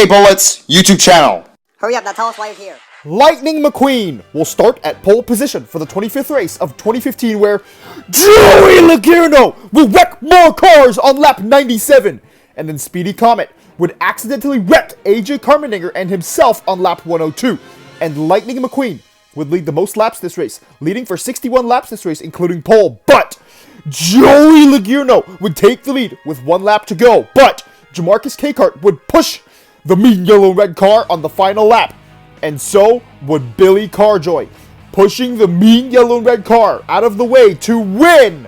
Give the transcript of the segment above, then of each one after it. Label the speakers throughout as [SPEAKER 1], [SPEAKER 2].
[SPEAKER 1] Hey Bullets YouTube channel.
[SPEAKER 2] Hurry up, now tell us why you're here.
[SPEAKER 3] Lightning McQueen will start at pole position for the 25th race of 2015, where Joey Logierno will wreck more cars on lap 97, and then Speedy Comet would accidentally wreck AJ Carmeninger and himself on lap 102, and Lightning McQueen would lead the most laps this race, leading for 61 laps this race, including pole, but Joey Logierno would take the lead with 1 lap to go, but Jamarcus Cakehart would push the mean yellow and red car on the final lap, and so would Billy Carjoy, pushing the mean yellow and red car out of the way to win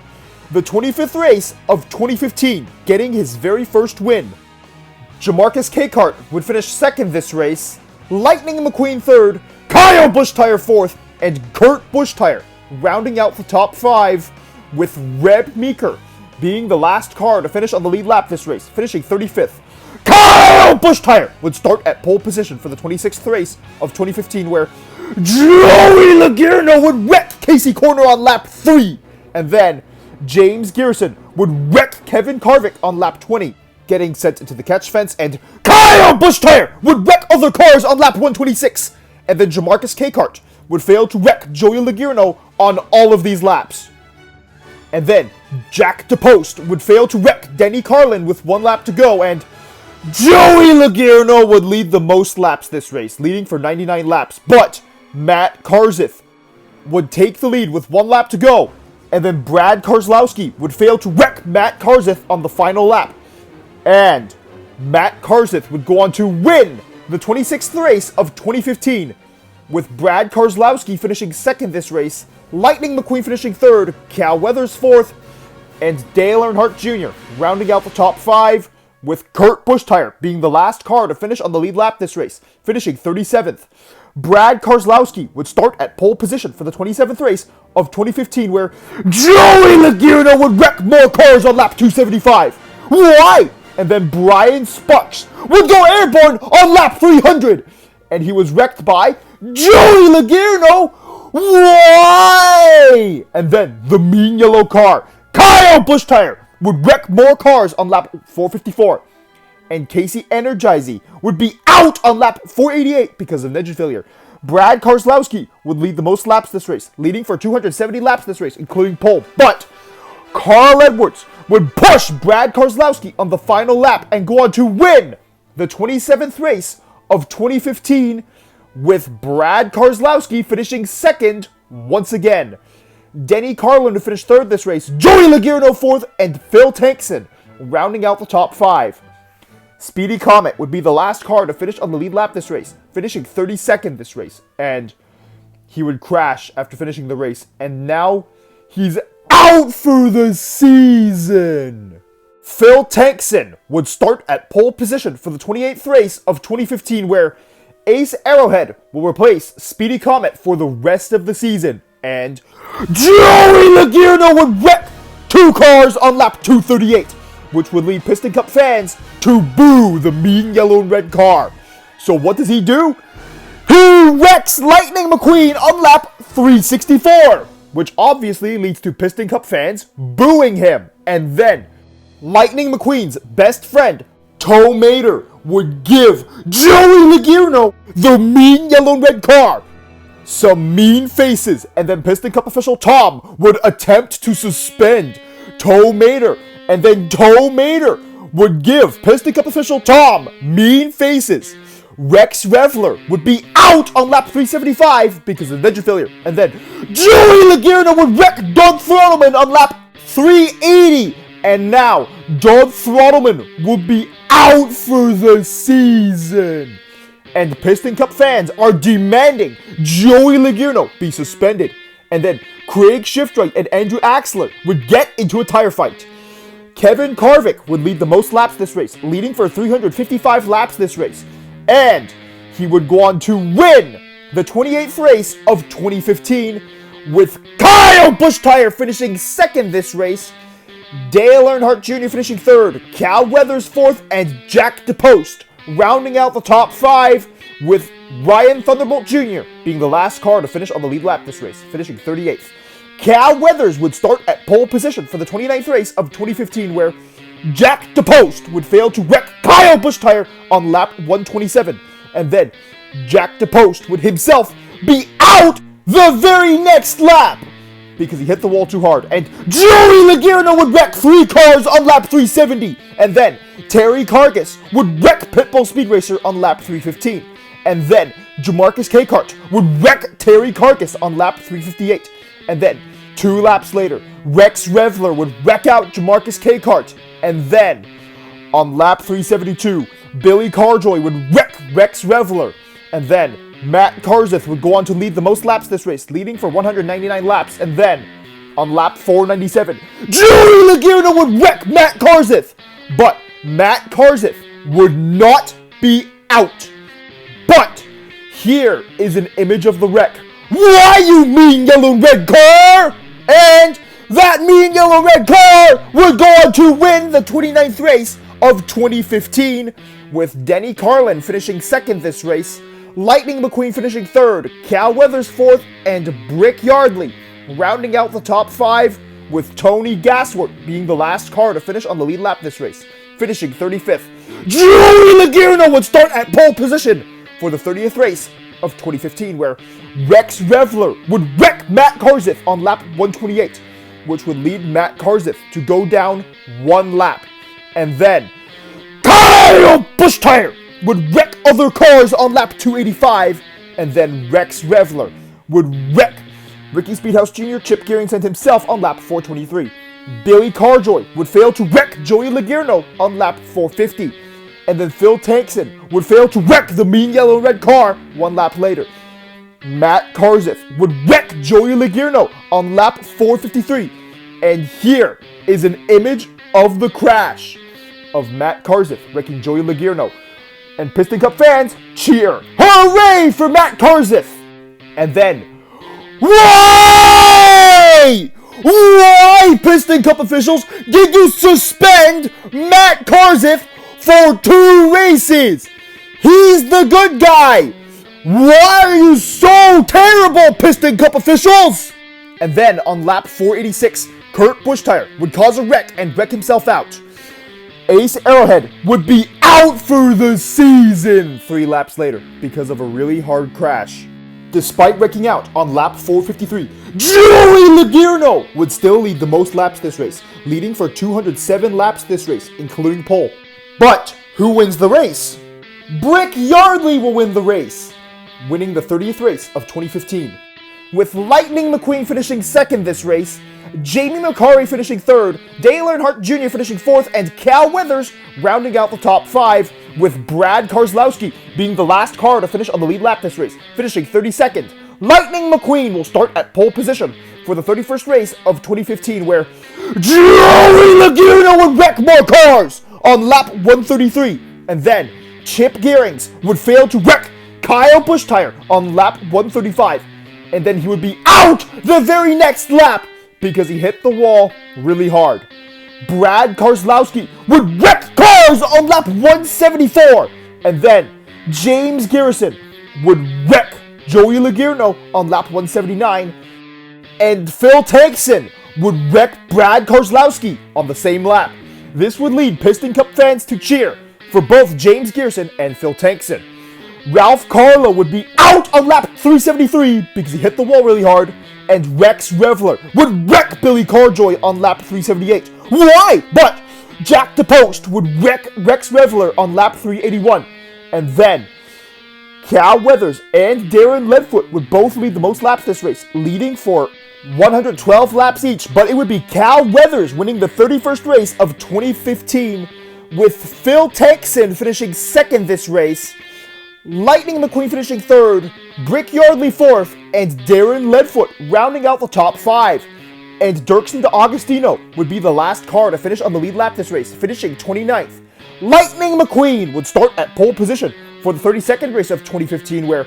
[SPEAKER 3] the 25th race of 2015, getting his very first win. Jamarcus Cakehart would finish second this race, Lightning McQueen third, Kyle Busch-Tire fourth, and Kurt Busch-Tire rounding out the top 5, with Reb Meeker being the last car to finish on the lead lap this race, finishing 35th. Kyle Busch-Tire would start at pole position for the 26th race of 2015, where Joey Logierno would wreck Casey Corner on lap 3, and then James Garrison would wreck Kevin Carvick on lap 20, getting sent into the catch fence, and Kyle Busch-Tire would wreck other cars on lap 126, and then Jamarcus Cakehart would fail to wreck Joey Logierno on all of these laps. And then Jack DePost would fail to wreck Denny Carlin with 1 lap to go, and Joey Logierno would lead the most laps this race, leading for 99 laps, but Matt Karzith would take the lead with 1 lap to go, and then Brad Keselowski would fail to wreck Matt Karzith on the final lap, and Matt Karzith would go on to win the 26th race of 2015, with Brad Keselowski finishing second this race, Lightning McQueen finishing third, Cal Weathers fourth, and Dale Earnhardt Jr. rounding out the top 5, with Kurt Busch-Tire being the last car to finish on the lead lap this race, finishing 37th. Brad Keselowski would start at pole position for the 27th race of 2015, where Joey Logierno would wreck more cars on lap 275. Why? And then Brian Sparks would go airborne on lap 300, and he was wrecked by Joey Logierno. Why? And then the mean yellow car, Kyle Busch-Tire, would wreck more cars on lap 454. And Casey Energizy would be out on lap 488 because of engine failure. Brad Keselowski would lead the most laps this race, leading for 270 laps this race, including pole. But Carl Edwards would push Brad Keselowski on the final lap and go on to win the 27th race of 2015, with Brad Keselowski finishing second once again. Denny Carlin to finish third this race, Joey Logierno fourth, and Phil Tankson rounding out the top 5. Speedy Comet would be the last car to finish on the lead lap this race, finishing 32nd this race, and he would crash after finishing the race, and now he's out for the season. Phil Tankson would start at pole position for the 28th race of 2015, where Ace Arrowhead will replace Speedy Comet for the rest of the season, and Joey Logierno would wreck 2 cars on lap 238, which would lead Piston Cup fans to boo the mean yellow and red car. So what does he do? He wrecks Lightning McQueen on lap 364, which obviously leads to Piston Cup fans booing him. And then Lightning McQueen's best friend, Toe Mater, would give Joey Logierno the mean yellow and red car some mean faces, and then Piston Cup official Tom would attempt to suspend Toe Mater, and then Toe Mater would give Piston Cup official Tom mean faces. Rex Revler would be out on lap 375 because of engine failure, and then Joey Logierno would wreck Doug Throttleman on lap 380, and now Doug Throttleman would be out for the season. And Piston Cup fans are demanding Joey Logierno be suspended. And then Craig Shiftwright and Andrew Axler would get into a tire fight. Kevin Carvick would lead the most laps this race, leading for 355 laps this race. And he would go on to win the 28th race of 2015, with Kyle Busch-Tire finishing second this race, Dale Earnhardt Jr. finishing third, Cal Weathers fourth, and Jack DePost rounding out the top 5, with Ryan Thunderbolt Jr. being the last car to finish on the lead lap this race, finishing 38th. Cal Weathers would start at pole position for the 29th race of 2015, where Jack DePost would fail to wreck Kyle Busch tire on lap 127. And then Jack DePost would himself be out the very next lap because he hit the wall too hard. And Joey Logano would wreck 3 cars on lap 370. And then Terry Cargus would wreck Pitbull Speed Racer on lap 315. And then Jamarcus Cakart would wreck Terry Cargus on lap 358. And then 2 laps later, Rex Revler would wreck out Jamarcus Cakart. And then on lap 372, Billy Carjoy would wreck Rex Revler. And then Matt Karseth would go on to lead the most laps this race, leading for 199 laps. And then on lap 497, Joey Logano would wreck Matt Karseth. But Matt Karseth would not be out. But here is an image of the wreck. Why, you mean yellow red car? And that mean yellow red car would go on to win the 29th race of 2015, with Denny Carlin finishing second this race, Lightning McQueen finishing third, Cal Weathers fourth, and Brick Yardley rounding out the top 5, with Tony Gasworth being the last car to finish on the lead lap this race, finishing 35th. Joey Logano would start at pole position for the 30th race of 2015, where Rex Revler would wreck Matt Karseth on lap 128, which would lead Matt Karseth to go down 1 lap. And then Kyle Busch tire would wreck other cars on lap 285, and then Rex Revler would wreck Ricky Speedhouse Jr., Chip Gearing sent himself on lap 423. Billy Carjoy would fail to wreck Joey Logano on lap 450. And then Phil Tankson would fail to wreck the mean yellow and red car 1 lap later. Matt Karseth would wreck Joey Logano on lap 453. And here is an image of the crash of Matt Karseth wrecking Joey Logano. And Piston Cup fans, cheer! Hooray for Matt Karseth! And then, why? Why, Piston Cup officials, did you suspend Matt Karseth for 2 races? He's the good guy. Why are you so terrible, Piston Cup officials? And then on lap 486, Kurt Busch would cause a wreck and wreck himself out. Ace Arrowhead would be out for the season 3 laps later because of a really hard crash. Despite wrecking out on lap 453, Joey Logano would still lead the most laps this race, leading for 207 laps this race, including pole. But who wins the race? Brick Yardley will win the race, winning the 30th race of 2015. With Lightning McQueen finishing second this race, Jamie McCarry finishing third, Dale Earnhardt Jr. finishing fourth, and Cal Weathers rounding out the top 5, with Brad Keselowski being the last car to finish on the lead lap this race, finishing 32nd. Lightning McQueen will start at pole position for the 31st race of 2015, where Joey Logano would wreck more cars on lap 133, and then Chip Gearings would fail to wreck Kyle Busch tire on lap 135, and then he would be out the very next lap because he hit the wall really hard. Brad Keselowski would wreck cars on lap 174, and then James Garrison would wreck Joey Logano on lap 179, and Phil Tankson would wreck Brad Keselowski on the same lap. This would lead Piston Cup fans to cheer for both James Garrison and Phil Tankson. Ralph Carlo would be out on lap 373 because he hit the wall really hard, and Rex Revler would wreck Billy Carjoy on lap 378. Why? But Jack DePost would wreck Rex Revler on lap 381, and then Cal Weathers and Darren Ledfoot would both lead the most laps this race, leading for 112 laps each, but it would be Cal Weathers winning the 31st race of 2015, with Phil Tankson finishing second this race, Lightning McQueen finishing third, Brick Yardley fourth, and Darren Ledfoot rounding out the top 5. And Dirksen D'Agostino would be the last car to finish on the lead lap this race, finishing 29th. Lightning McQueen would start at pole position for the 32nd race of 2015, where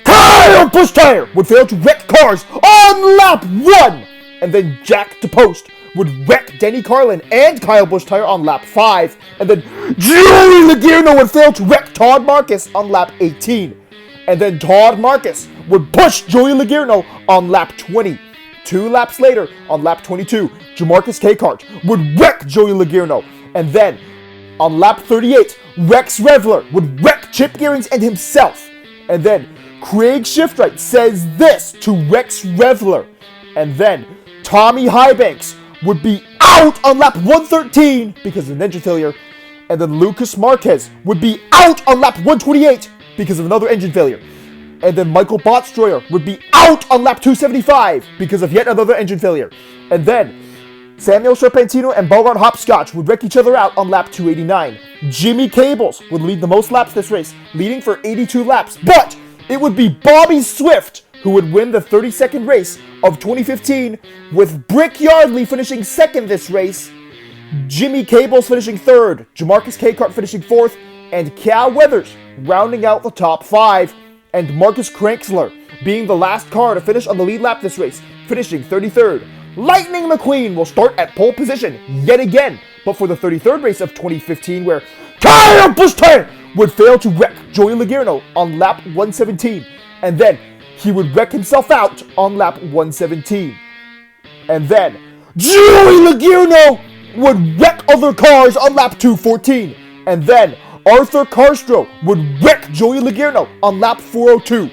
[SPEAKER 3] Kyle Busch tire would fail to wreck cars on lap 1, and then Jack DePost would wreck Denny Carlin and Kyle Busch tire on lap 5, and then Joey Logano would fail to wreck Todd Marcus on lap 18, and then Todd Marcus would push Joey Logano on lap 20. 2 laps later, on lap 22, Jamarcus Cakart would wreck Joey Logano, and then on lap 38, Rex Revler would wreck Chip Gearings and himself. And then Craig Shiftright says this to Rex Revler. And then Tommy Highbanks would be out on lap 113 because of an engine failure. And then Lucas Marquez would be out on lap 128 because of another engine failure. And then Michael Bottstroyer would be out on lap 275 because of yet another engine failure. And then Samuel Serpentino and Bogart Hopscotch would wreck each other out on lap 289. Jimmy Cables would lead the most laps this race, leading for 82 laps. But it would be Bobby Swift who would win the 32nd race of 2015, with Brick Yardley finishing second this race, Jimmy Cables finishing third, Jamarcus Cacart finishing fourth, and Cal Weathers rounding out the top 5, and Marcus Kranksler being the last car to finish on the lead lap this race, finishing 33rd. Lightning McQueen will start at pole position yet again, but for the 33rd race of 2015, where Kyle Busch would fail to wreck Joey Logano on lap 117, and then he would wreck himself out on lap 117. And then Joey Logano would wreck other cars on lap 214. And then Arthur Carstro would wreck Joey Logano on lap 402.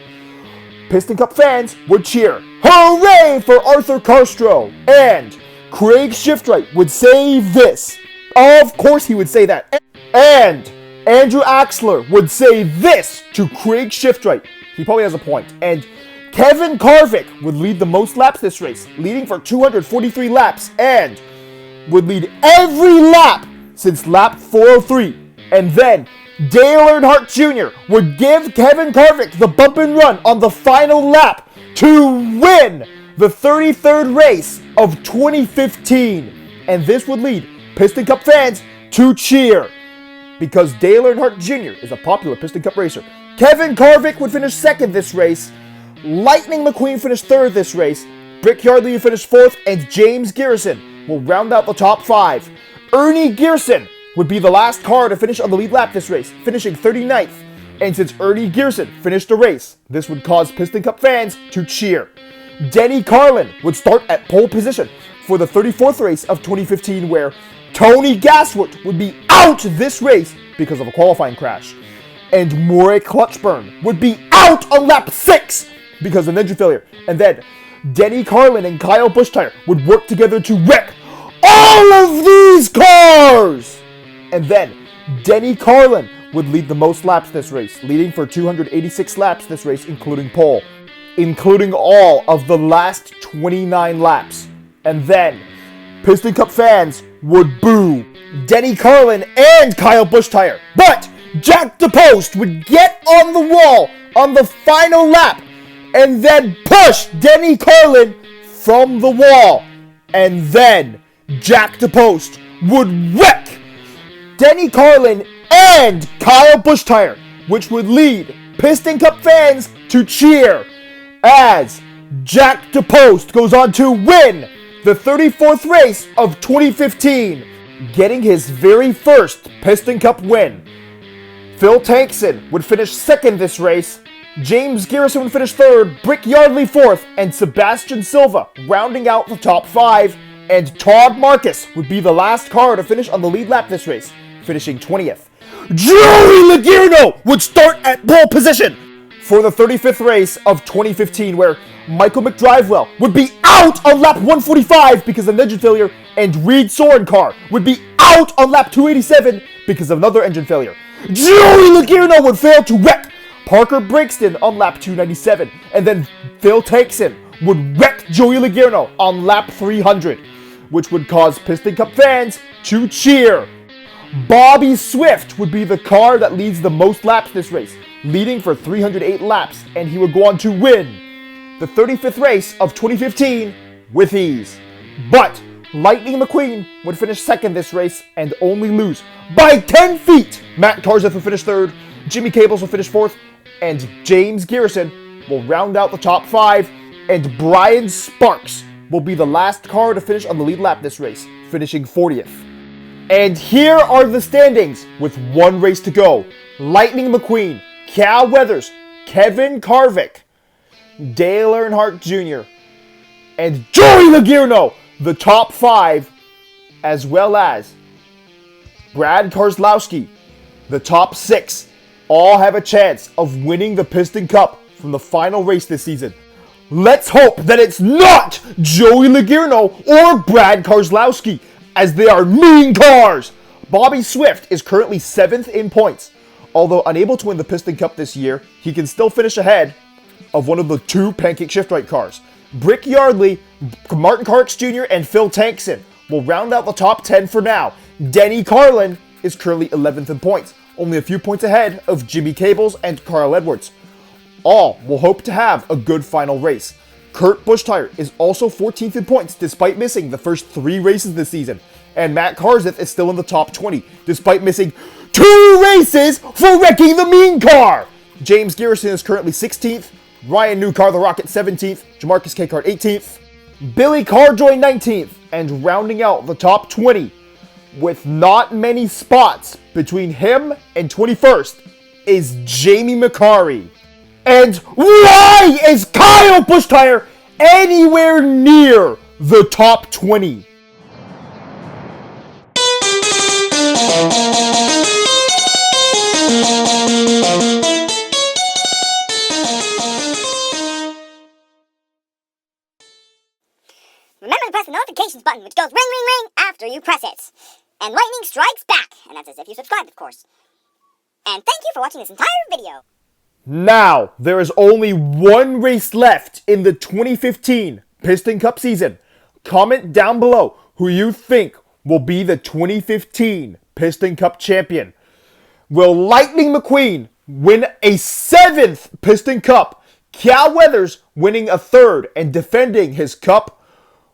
[SPEAKER 3] Piston Cup fans would cheer, "Hooray for Arthur Carstro!" And Craig Shiftright would say this. Of course he would say that. And Andrew Axler would say this to Craig Shiftright. He probably has a point. And Kevin Karvik would lead the most laps this race, leading for 243 laps, and would lead every lap since lap 403. And then Dale Earnhardt Jr. would give Kevin Karvik the bump and run on the final lap to win the 33rd race of 2015. And this would lead Piston Cup fans to cheer, because Dale Earnhardt Jr. is a popular Piston Cup racer. Kevin Karvik would finish second this race. Lightning McQueen finished third this race. Brick Yardley finished fourth, and James Garrison will round out the top 5. Ernie Gearson would be the last car to finish on the lead lap this race, finishing 39th. And since Ernie Gearson finished the race, this would cause Piston Cup fans to cheer. Denny Carlin would start at pole position for the 34th race of 2015, where Tony Gaswood would be out this race because of a qualifying crash. And Maury Clutchburn would be out on lap 6 because of an engine failure. And then Denny Carlin and Kyle Busch would work together to wreck all of these cars. And then Denny Carlin would lead the most laps this race, leading for 286 laps this race, including pole, including all of the last 29 laps. And then Piston Cup fans would boo Denny Carlin and Kyle Busch but Jack DePost would get on the wall on the final lap and then push Denny Carlin from the wall. And then Jack DePost would wreck Denny Carlin and Kyle Busch which would lead Piston Cup fans to cheer as Jack DePost goes on to win the 34th race of 2015, getting his very first Piston Cup win. Phil Tankson would finish second this race, James Garrison would finish third, Brick Yardley fourth, and Sebastian Silva rounding out the top 5, and Todd Marcus would be the last car to finish on the lead lap this race, finishing 20th. Joey Logano would start at pole position for the 35th race of 2015, where Michael McDrivewell would be out on lap 145 because of an engine failure, and Reed Soren car would be out on lap 287 because of another engine failure. Joey Logano would fail to wreck Parker Brixton on lap 297, and then Phil Tankson would wreck Joey Logano on lap 300, which would cause Piston Cup fans to cheer. Bobby Swift would be the car that leads the most laps this race, leading for 308 laps, and he would go on to win the 35th race of 2015 with ease. But Lightning McQueen would finish second this race and only lose by 10 feet. Matt Tarzeth would finish third, Jimmy Cables will finish fourth, and James Garrison will round out the top 5, and Brian Sparks will be the last car to finish on the lead lap this race, finishing 40th. And here are the standings with one race to go. Lightning McQueen, Cal Weathers, Kevin Karvik, Dale Earnhardt Jr., and Joey Logano, the top 5, as well as Brad Keselowski, The top 6 all have a chance of winning the Piston Cup from the final race this season. Let's hope that it's not Joey Logierno or Brad Keselowski, as they are mean cars. Bobby Swift is currently 7th in points. Although unable to win the Piston Cup this year, he can still finish ahead of one of the 2 Pancake Shift-Right cars. Brick Yardley, Martin Carx Jr., and Phil Tankson will round out the top 10 for now. Denny Carlin is currently 11th in points, only a few points ahead of Jimmy Cables and Carl Edwards. All will hope to have a good final race. Kurt Busch-Tyer is also 14th in points despite missing the first 3 races this season. And Matt Karseth is still in the top 20 despite missing 2 races for wrecking the mean car. James Garrison is currently 16th. Ryan Newcar, the Rocket, 17th. Jamarcus Cakart, 18th. Billy Carjoy, 19th. And rounding out the top 20 with not many spots between him and 21st is Jamie McCarry. And why is Kyle Busch-Tyer anywhere near the top 20?
[SPEAKER 2] Remember to press the notifications button, which goes ring, ring, ring after you press it. And lightning strikes back, and that's as if you subscribed, of course. And thank you for watching this entire video.
[SPEAKER 3] Now, there is only 1 race left in the 2015 Piston Cup season. Comment down below who you think will be the 2015 Piston Cup champion. Will Lightning McQueen win a 7th Piston Cup? Cal Weathers winning a 3rd and defending his cup?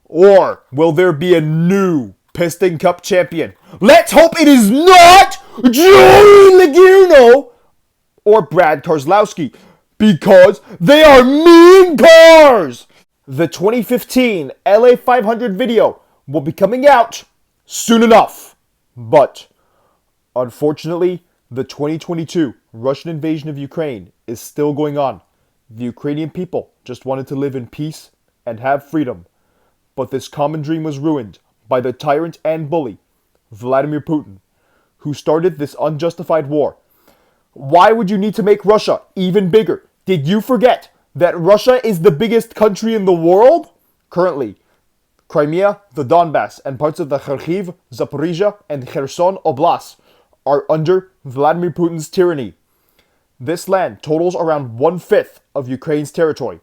[SPEAKER 3] Or will there be a new Piston Cup champion? Let's hope it is not Joey Logierno or Brad Keselowski, because they are mean cars! The 2015 LA 500 video will be coming out soon enough. But, unfortunately, the 2022 Russian invasion of Ukraine is still going on. The Ukrainian people just wanted to live in peace and have freedom. But this common dream was ruined by the tyrant and bully, Vladimir Putin, who started this unjustified war. Why would you need to make Russia even bigger? Did you forget that Russia is the biggest country in the world? Currently, Crimea, the Donbass, and parts of the Kharkiv, Zaporizhia, and Kherson Oblasts are under Vladimir Putin's tyranny. This land totals around 1/5 of Ukraine's territory.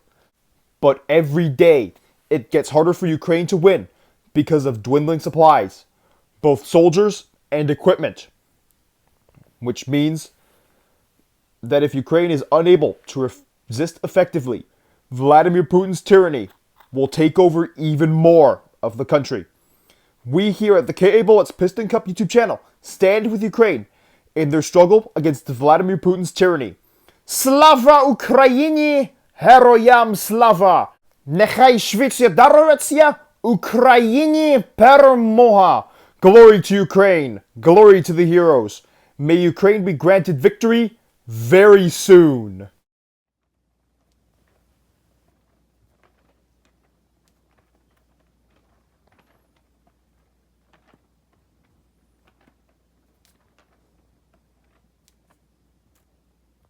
[SPEAKER 3] But every day, it gets harder for Ukraine to win because of dwindling supplies, both soldiers and equipment. Which means that if Ukraine is unable to resist effectively, Vladimir Putin's tyranny will take over even more of the country. We here at the K.A. Bullets Piston Cup YouTube channel stand with Ukraine in their struggle against Vladimir Putin's tyranny. Slava Ukrainie! Heroyam slava! Nechai Shvitsya darovatsya! Ukrainie permoha! Glory to Ukraine! Glory to the heroes! May Ukraine be granted victory very soon!